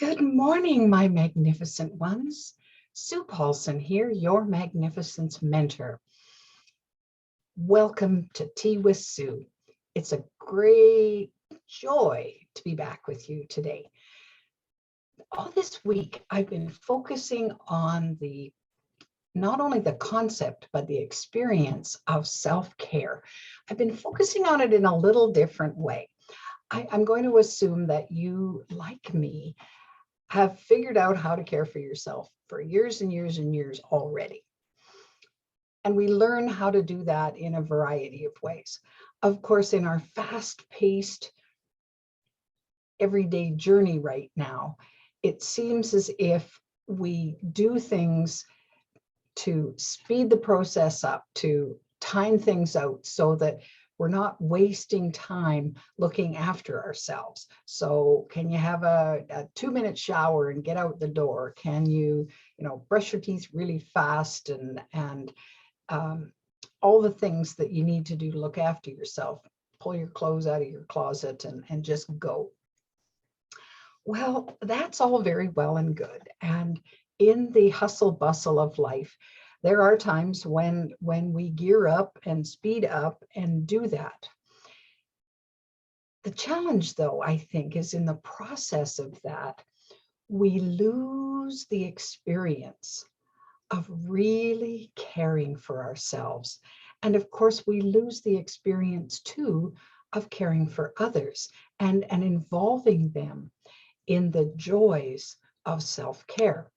Good morning, my magnificent ones. Sue Paulson here, your magnificence mentor. Welcome to Tea with Sue. It's a great joy to be back with you today. All this week, I've been focusing on not only the concept, but the experience of self-care. I've been focusing on it in a little different way. I'm going to assume that you, like me, have figured out how to care for yourself for years and years and years already. And we learn how to do that in a variety of ways. Of course, in our fast-paced everyday journey right now, it seems as if we do things to speed the process up, to time things out so that we're not wasting time looking after ourselves. So can you have a 2-minute shower and get out the door? Can you brush your teeth really fast and all the things that you need to do to look after yourself? Pull your clothes out of your closet and just go. Well, that's all very well and good. And in the hustle bustle of life, there are times when we gear up and speed up and do that. The challenge, though, I think, is in the process of that, we lose the experience of really caring for ourselves. And of course, we lose the experience, too, of caring for others and involving them in the joys of self-care.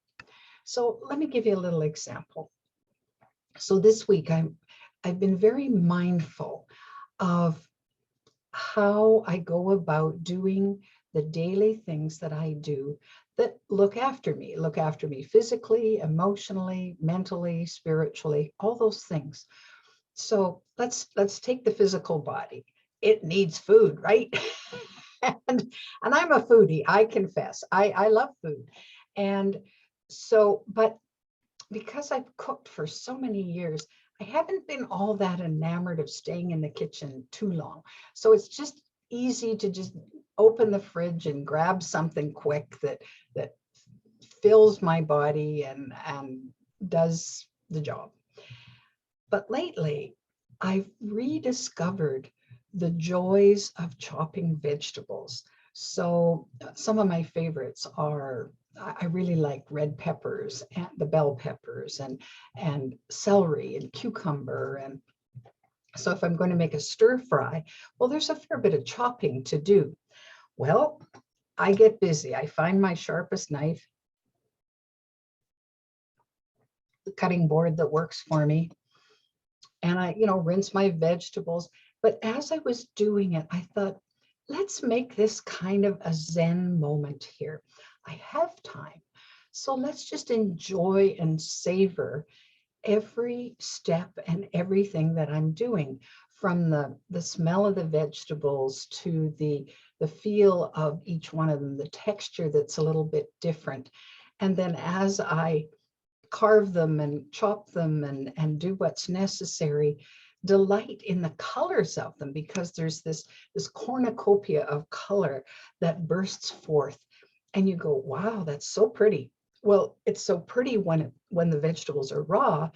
So let me give you a little example. So this week, I've been very mindful of how I go about doing the daily things that I do that look after me physically, emotionally, mentally, spiritually, all those things. So let's take the physical body. It needs food, right? and I'm a foodie, I confess. I love food. And so, but because I've cooked for so many years, I haven't been all that enamored of staying in the kitchen too long. So it's just easy to just open the fridge and grab something quick that fills my body and does the job. But lately, I've rediscovered the joys of chopping vegetables. So some of my favorites are, I really like red peppers and the bell peppers and celery and cucumber. And so if I'm going to make a stir fry, well, there's a fair bit of chopping to do. Well, I get busy. I find my sharpest knife, the cutting board that works for me, and I, rinse my vegetables. But as I was doing it, I thought, let's make this kind of a Zen moment here. I have time. So let's just enjoy and savor every step and everything that I'm doing, from the smell of the vegetables to the feel of each one of them, the texture that's a little bit different. And then as I carve them and chop them and do what's necessary, delight in the colors of them, because there's this cornucopia of color that bursts forth and you go, wow, that's so pretty. Well, it's so pretty when the vegetables are raw,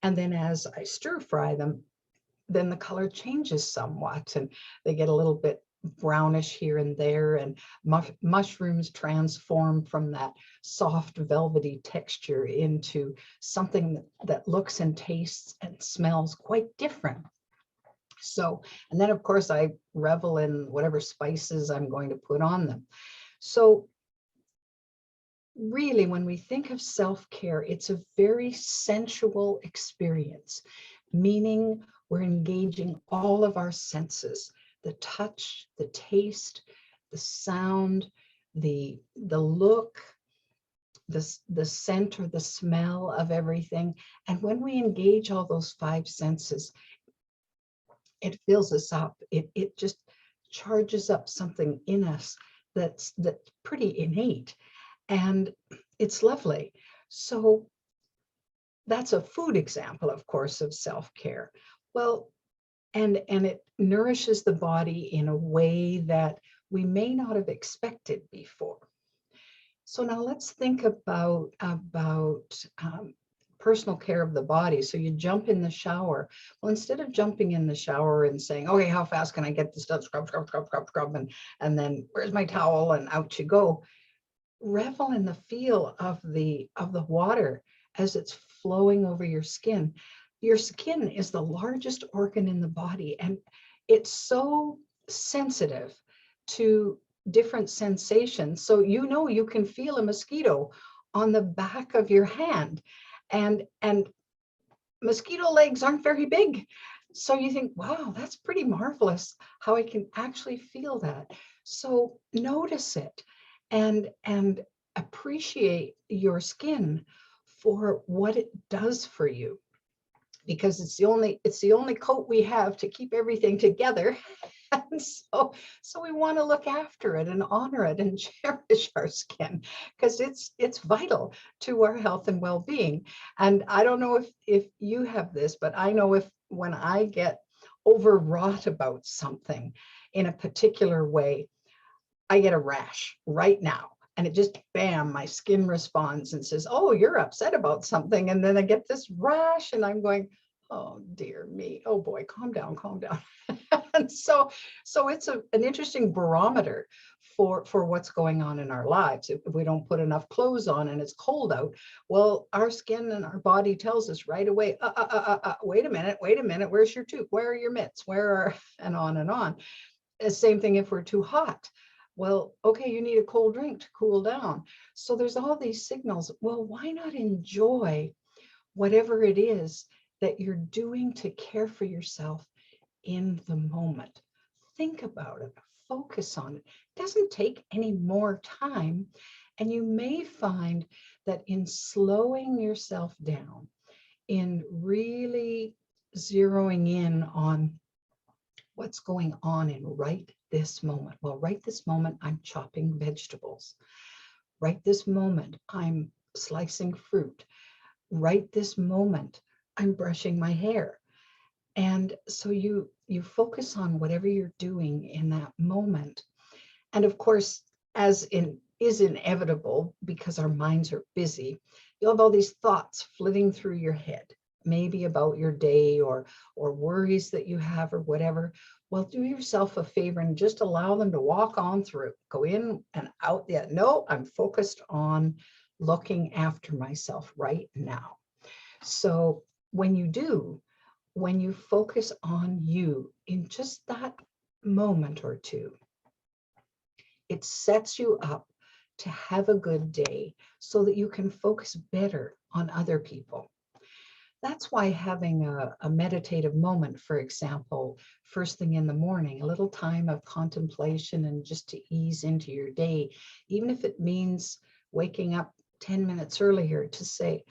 and then as I stir fry them, then the color changes somewhat and they get a little bit brownish here and there, and mushrooms transform from that soft velvety texture into something that looks and tastes and smells quite different. So, and then of course I revel in whatever spices I'm going to put on them. So really, when we think of self-care, it's a very sensual experience, meaning we're engaging all of our senses: the touch, the taste, the sound, the look, the scent or the smell of everything. And when we engage all those 5 senses, it fills us up. It just charges up something in us that's pretty innate. And it's lovely. So that's a food example, of course, of self-care. Well, and it nourishes the body in a way that we may not have expected before. So now let's think about personal care of the body. So you jump in the shower. Well, instead of jumping in the shower and saying, okay, how fast can I get this stuff? Scrub, scrub, scrub, scrub, scrub, and then where's my towel? And out you go. Revel in the feel of the water as it's flowing over your skin. Your skin is the largest organ in the body, and it's so sensitive to different sensations. So you can feel a mosquito on the back of your hand, and mosquito legs aren't very big. So you think, wow, that's pretty marvelous how I can actually feel that. So notice it and appreciate your skin for what it does for you, because it's the only coat we have to keep everything together. And so we want to look after it and honor it and cherish our skin, because it's vital to our health and well-being. And I don't know if you have this, but I know if when I get overwrought about something in a particular way, I get a rash right now. And it just, bam, my skin responds and says, oh, you're upset about something. And then I get this rash and I'm going, oh, dear me. Oh, boy, calm down, calm down. And so it's an interesting barometer for what's going on in our lives. If we don't put enough clothes on and it's cold out, well, our skin and our body tells us right away, wait a minute, where's your toque? Where are your mitts? Where are, and on and on. The same thing if we're too hot. Well, okay, you need a cold drink to cool down. So there's all these signals. Well, why not enjoy whatever it is that you're doing to care for yourself in the moment? Think about it, focus on it. It doesn't take any more time. And you may find that in slowing yourself down, in really zeroing in on what's going on in right this moment. Well, right this moment, I'm chopping vegetables. Right this moment, I'm slicing fruit. Right this moment, I'm brushing my hair. And so you focus on whatever you're doing in that moment. And of course, is inevitable because our minds are busy, you'll have all these thoughts flitting through your head, maybe about your day or worries that you have or whatever. Well, do yourself a favor and just allow them to walk on through, go in and out. Yeah, no, I'm focused on looking after myself right now. So when you focus on you in just that moment or two, it sets you up to have a good day so that you can focus better on other people. That's why having a meditative moment, for example, first thing in the morning, a little time of contemplation and just to ease into your day, even if it means waking up 10 minutes earlier to say,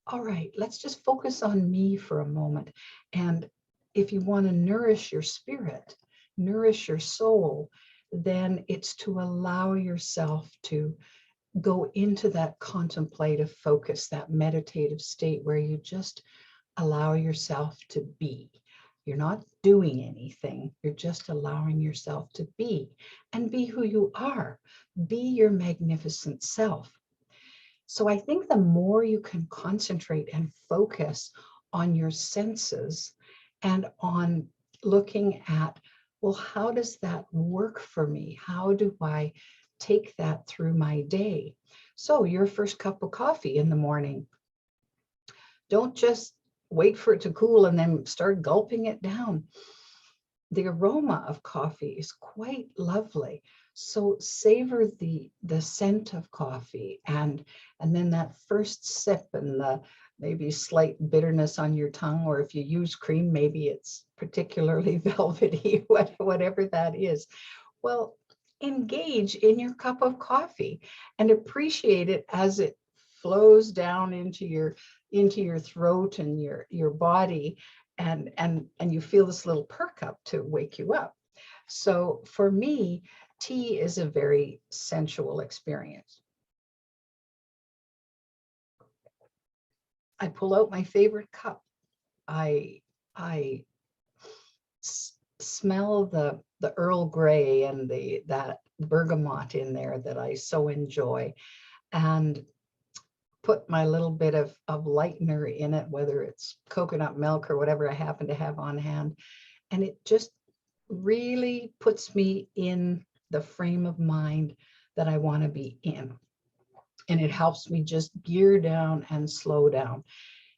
all right, let's just focus on me for a moment. And if you want to nourish your spirit, nourish your soul, then it's to allow yourself to go into that contemplative focus, that meditative state where you just allow yourself to be. You're not doing anything. You're just allowing yourself to be and be who you are. Be your magnificent self. So I think the more you can concentrate and focus on your senses and on looking at, well, how does that work for me? How do I take that through my day? So your first cup of coffee in the morning, don't just wait for it to cool and then start gulping it down. The aroma of coffee is quite lovely. So savor the scent of coffee and then that first sip and the maybe slight bitterness on your tongue, or if you use cream, maybe it's particularly velvety, whatever that is. Well, engage in your cup of coffee and appreciate it as it flows down into your throat and your body, and you feel this little perk up to wake you up. So for me, tea is a very sensual experience. I pull out my favorite cup. I smell the Earl Grey and that bergamot in there that I so enjoy. and put my little bit of lightener in it, whether it's coconut milk or whatever I happen to have on hand. And it just really puts me in the frame of mind that I want to be in. And it helps me just gear down and slow down.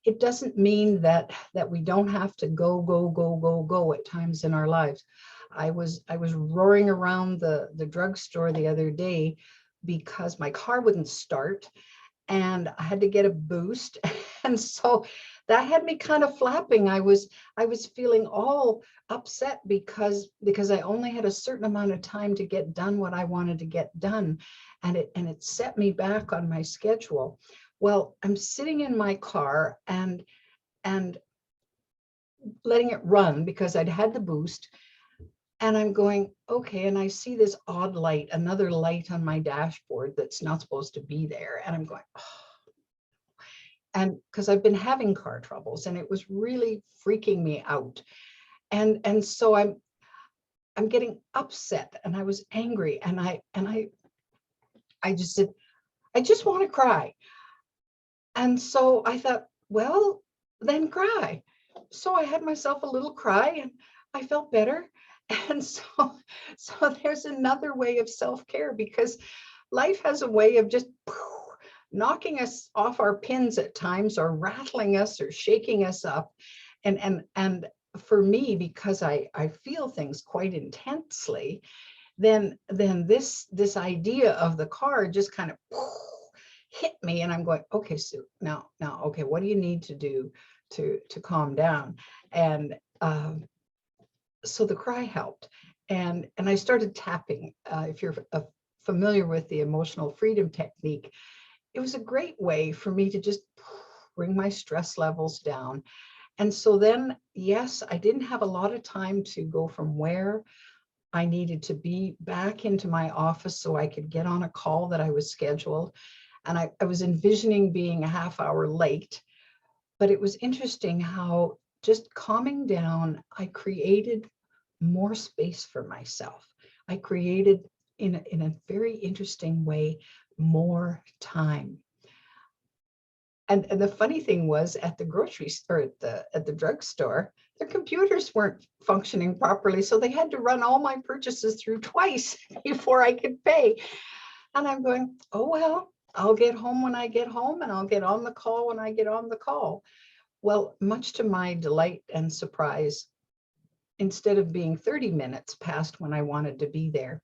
It doesn't mean that we don't have to go at times in our lives. I was roaring around the drugstore the other day because my car wouldn't start and I had to get a boost. And so that had me kind of flapping. I was feeling all upset because I only had a certain amount of time to get done what I wanted to get done. And it set me back on my schedule. Well, I'm sitting in my car and letting it run because I'd had the boost. And I'm going, okay, and I see this odd light, another light on my dashboard that's not supposed to be there. And I'm going, oh. And because I've been having car troubles and it was really freaking me out. And so I'm getting upset and I was angry and I just said, I just want to cry. And so I thought, well, then cry. So I had myself a little cry and I felt better. And so there's another way of self-care, because life has a way of just knocking us off our pins at times, or rattling us or shaking us up. And for me, because I feel things quite intensely, then this idea of the car just kind of hit me, and I'm going, okay, Sue, now, okay, what do you need to do to calm down? And so the cry helped, and I started tapping. If you're familiar with the emotional freedom technique, it was a great way for me to just bring my stress levels down. And so then, yes, I didn't have a lot of time to go from where I needed to be back into my office so I could get on a call that I was scheduled. And I was envisioning being a half hour late. But it was interesting how just calming down, I created more space for myself. I created, in a very interesting way, more time. And the funny thing was, at the grocery store, at the drugstore, their computers weren't functioning properly. So they had to run all my purchases through twice before I could pay. And I'm going, oh, well, I'll get home when I get home, and I'll get on the call when I get on the call. Well, much to my delight and surprise, instead of being 30 minutes past when I wanted to be there,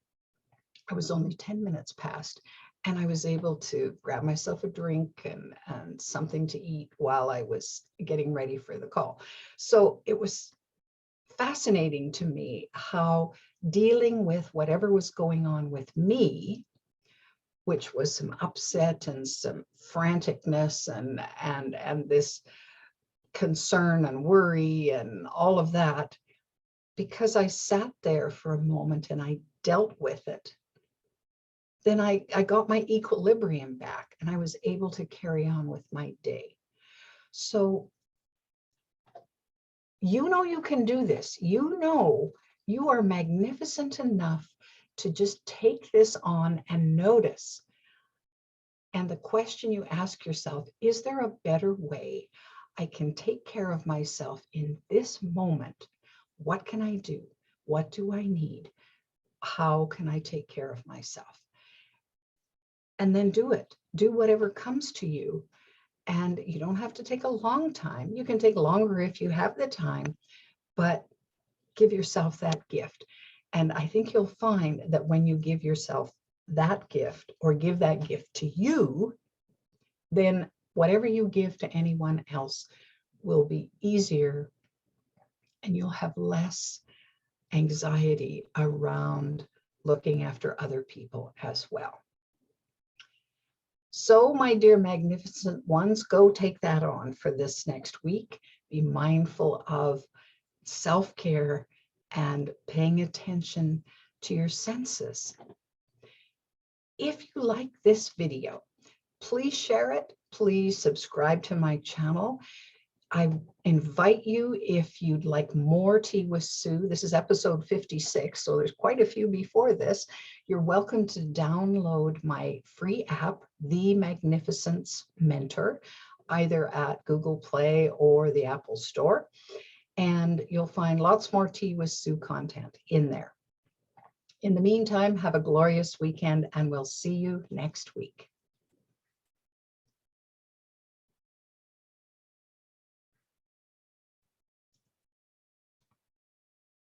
I was only 10 minutes past. And I was able to grab myself a drink and something to eat while I was getting ready for the call. So it was fascinating to me how dealing with whatever was going on with me, which was some upset and some franticness and this concern and worry and all of that, because I sat there for a moment and I dealt with it, then I got my equilibrium back and I was able to carry on with my day. So, you know, you can do this. You know, you are magnificent enough to just take this on and notice. And the question you ask yourself, is there a better way I can take care of myself in this moment? What can I do? What do I need? How can I take care of myself? And then do it. Do whatever comes to you. And you don't have to take a long time. You can take longer if you have the time, but give yourself that gift. And I think you'll find that when you give yourself that gift, or give that gift to you, then whatever you give to anyone else will be easier, and you'll have less anxiety around looking after other people as well. So, my dear magnificent ones, go take that on for this next week. Be mindful of self-care and paying attention to your senses. If you like this video, please share it. Please subscribe to my channel. I invite you, if you'd like more Tea with Sue, this is episode 56, so there's quite a few before this. You're welcome to download my free app, The Magnificence Mentor, either at Google Play or the Apple Store. And you'll find lots more Tea with Sue content in there. In the meantime, have a glorious weekend, and we'll see you next week.